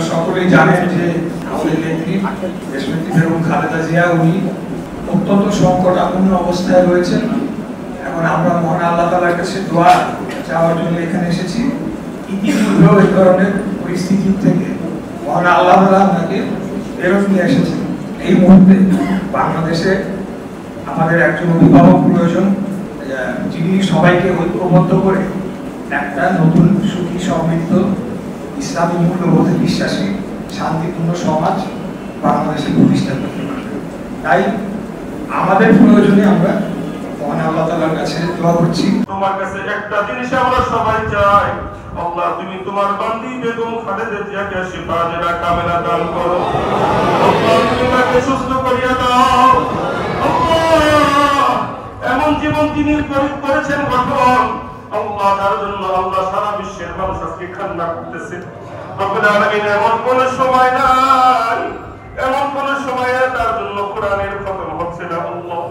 আপনারা সকলেই জানেন যে আমাদের নেত্রী দেশনেত্রী বেগম খালেদা জিয়া উনি অত্যন্ত সংকটাপন্ন অবস্থায় রয়েছেন। এখন আমরা মহান আল্লাহ তাআলার কাছে দোয়া চাওয়ার জন্য এখানে এসেছি। ইতিপূর্বেও এই ধরনের পরিস্থিতি থেকে মহান আল্লাহ তাআলা আমাকে ফেরত নিয়ে এসেছেন। এই মুহূর্তে বাংলাদেশে আমাদের একজন অভিভাবক প্রয়োজন, যিনি সবাইকে ঐক্যবদ্ধ করে একটা নতুন সুখী সমৃদ্ধ ইসলামী মূল্যবোধে বিশ্বাসী শান্তিপূর্ণ সমাজ বাংলাদেশে প্রতিষ্ঠা করতে পারবে। তাই আমাদের প্রয়োজনে আমরা মহান আল্লাহ তাআলার কাছে দোয়া করছি। তোমার কাছে একটা জিনিস আমরা সবাই চাই, আল্লাহ তুমি তোমার বান্দি বেগম খালেদা জিয়াকে শিফা জেরা কামেলা দান করো। আল্লাহ তুমি তাকে সুস্থ করিয়া দাও। আল্লাহ এমন জীবন তিনি করেছেন গঠন, আল্লাহ তার জন্য আল্লাহ সারা বিশ্বের মানুষ আজকে কান্না করতেছে। রব্বুল আলামিন এমন কোন সময় নাই, এমন কোন সময় তার জন্য কোরআনের খতম হচ্ছে না। আল্লাহ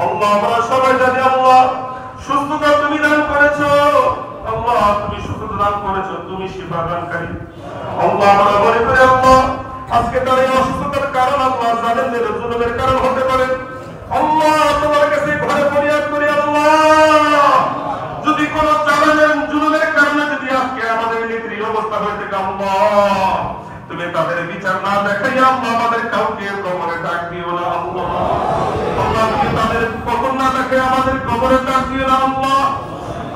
আল্লাহ আমরা সবাই জানি আল্লাহ সুস্থতা তুমি দান করেছো, আল্লাহ তুমি সুস্থতা দান করেছো, তুমি শিফা দানকারী। আল্লাহ আমরা মনে করি আল্লাহ আজকে তার এই অসুস্থতার কারণ আল্লাহ জালেমদের জুলুমের কারণ হতে পারে। আল্লাহ তোমার কাছে ঘরে ফরিয়াদ করি আল্লাহ যদি কোন জালেমের জুলুমের কারণে যদি আজকে আমাদের নেত্রীর অবস্থা হয়ে থাকে আল্লাহ তুমি তাদের বিচার না দেখাই আল্লাহ আমাদের কাউকে কবরে ডাক দিও না। আল্লাহ আল্লাহ তুমি তাদের কবর না দেখে আমাদের কবরে ডাক দিও না। আল্লাহ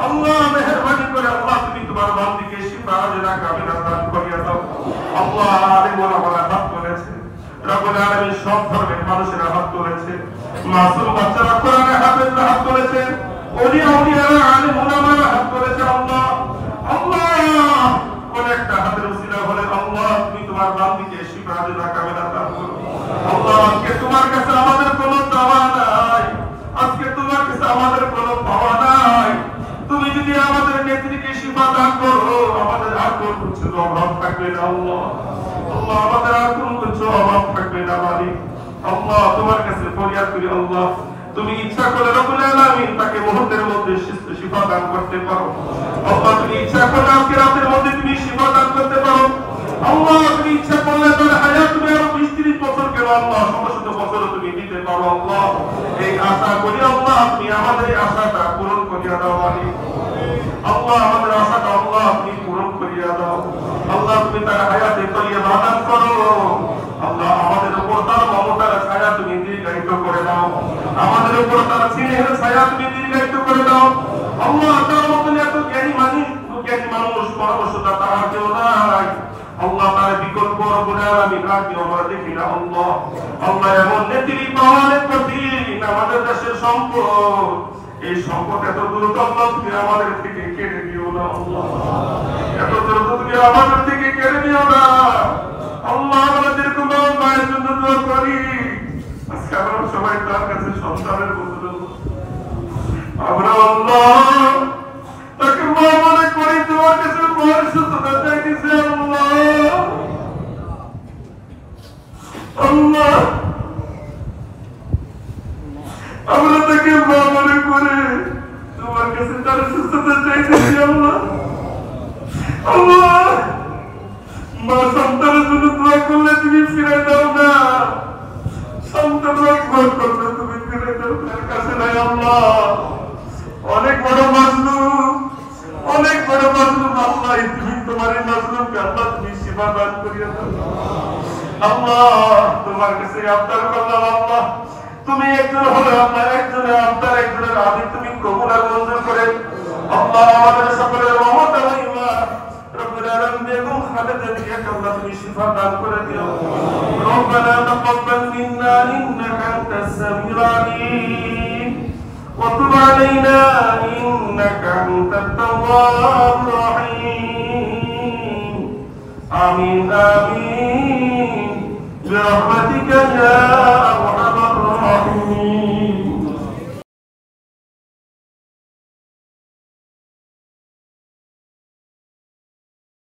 আল্লাহ মেহেরবানি করে আল্লাহ তুমি তোমার বান্দিকে শিফা জেরা কামেলা দান করিয়া দাও। আল্লাহ আলিম ওলামারা হাত তুলেছে, রব্বুল আলামিন সব ধর্মের মানুষেরা হাত তুলেছে, মাসুম বাচ্চারা কোরআনের হাফেজরা হাত তুলেছে, ওলিয়া উলিয়ারা আলিম ওলামারা হাত তুলেছে। আল্লাহ আল্লাহ কোন একটা হাতের উসিলা হলে আল্লাহ তুমি তোমার বান্দিকে শিফা জেরা কামেলা দান করো। আল্লাহ আজকে তোমার কাছে আমাদের কোনো চাওয়া নাই, আজকে তোমার কাছে আমাদের কোনো পাওয়া নাই। তুমি যদি আমাদের নেত্রীকে শিফা দান করো আমাদের আর কোন কিছু অভাব থাকবে না। আল্লাহ আল্লাহ আমাদের আর কোন কিছু অভাব থাকবে না মালিক। আল্লাহ তোমার কাছে ফরিয়াদ করি আল্লাহ তুমি ইচ্ছা করে রব্বুল আলামিন তাকে মুহূর্তের মধ্যে শিফা দান করতে পারো। আল্লাহ তুমি ইচ্ছা করলে আজকে রাতের মধ্যে তুমি শিফা দান করতে পারো। আল্লাহ তুমি ইচ্ছা করলে তার হায়াত তুমি আরো 20-30 বছর কেন আল্লাহ 100 বছর তুমি দিতে পারো। আল্লাহ এই আশা করি আল্লাহ তুমি আমাদের এই আশাটা পূরণ করিয়া দাও মালিক। আল্লাহ আমাদের আশাটা আল্লাহ তুমি পূরণ করিয়া দাও। আল্লাহ তুমি তার হায়াতে তৈয়বা দান করো। আল্লাহ আমাদের উপর তার মমতার ছায়া তুমি দীর্ঘায়িত করে দাও, আমাদের উপর তার স্নেহের ছায়া তুমি দীর্ঘায়িত করে দাও। আল্লাহ তার মতন এত জ্ঞানী মানুষ পরামর্শদাতা আর কেউ নাই। আল্লাহ তার বিকল্প রব্বুল আলামিন আর কেউ আমরা দেখি না। আল্লাহ আল্লাহ এমন নেত্রী পাওয়ার প্রতিদিন আমাদের দেশের সম্পদ, এই সম্পদ এত দ্রুত আল্লাহ তুমি আমাদের থেকে কেড়ে নিও না। আল্লাহ এত দ্রুত তুমি আমাদের থেকে কেড়ে নিও না। আল্লাহ আমরা যেরকম মায়ের জন্য দোয়া করি আজকে আমরা সবাই তার কাছে সন্তানের মতো আমরা আল্লাহ তাকে মা মনে করি তোমার কাছে মায়ের সুস্থতা চাইতেছে। আল্লাহ আল্লাহ আমরা তাকে মা মনে করে তোমার কাছে তার সুস্থতা চাইতেছি। আল্লাহ আল্লাহ মা সন্তানের জন্য দোয়া করলে তুমি ফিরে দাও না, সন্তানরা দোয়া করলে তুমি ফিরে দাও তার কাছে নাই। আল্লাহ অনেক বড় মাজলুম, অনেক বড় মাজলুম। আল্লাহ তুমি তোমার এই মাজলুমকে আল্লাহ তুমি শিফা দান করিয়া দাও। আল্লাহ তোমার কাছে আবদার করলাম আল্লাহ তুমি একজন হলে আল্লাহ একজনের আবদার একজনের আদি তুমি কবুল আর মঞ্জুর করে আল্লাহ আমাদের সকলের মমতা মহিমা রব্বুল আলামিন বেগম খালেদা জিয়াকে আল্লাহ তুমি শিফা দান করে দিও। রব্বানা তাকাব্বাল মিন্না ইন্নাকা আনতাস সামিউল আলিম ওয়া তুব আলাইনা ইন্নাকা আনতাত তাওয়াবুর রহিম। আমিন আমিন برحمتك يا أرحم الراحمين।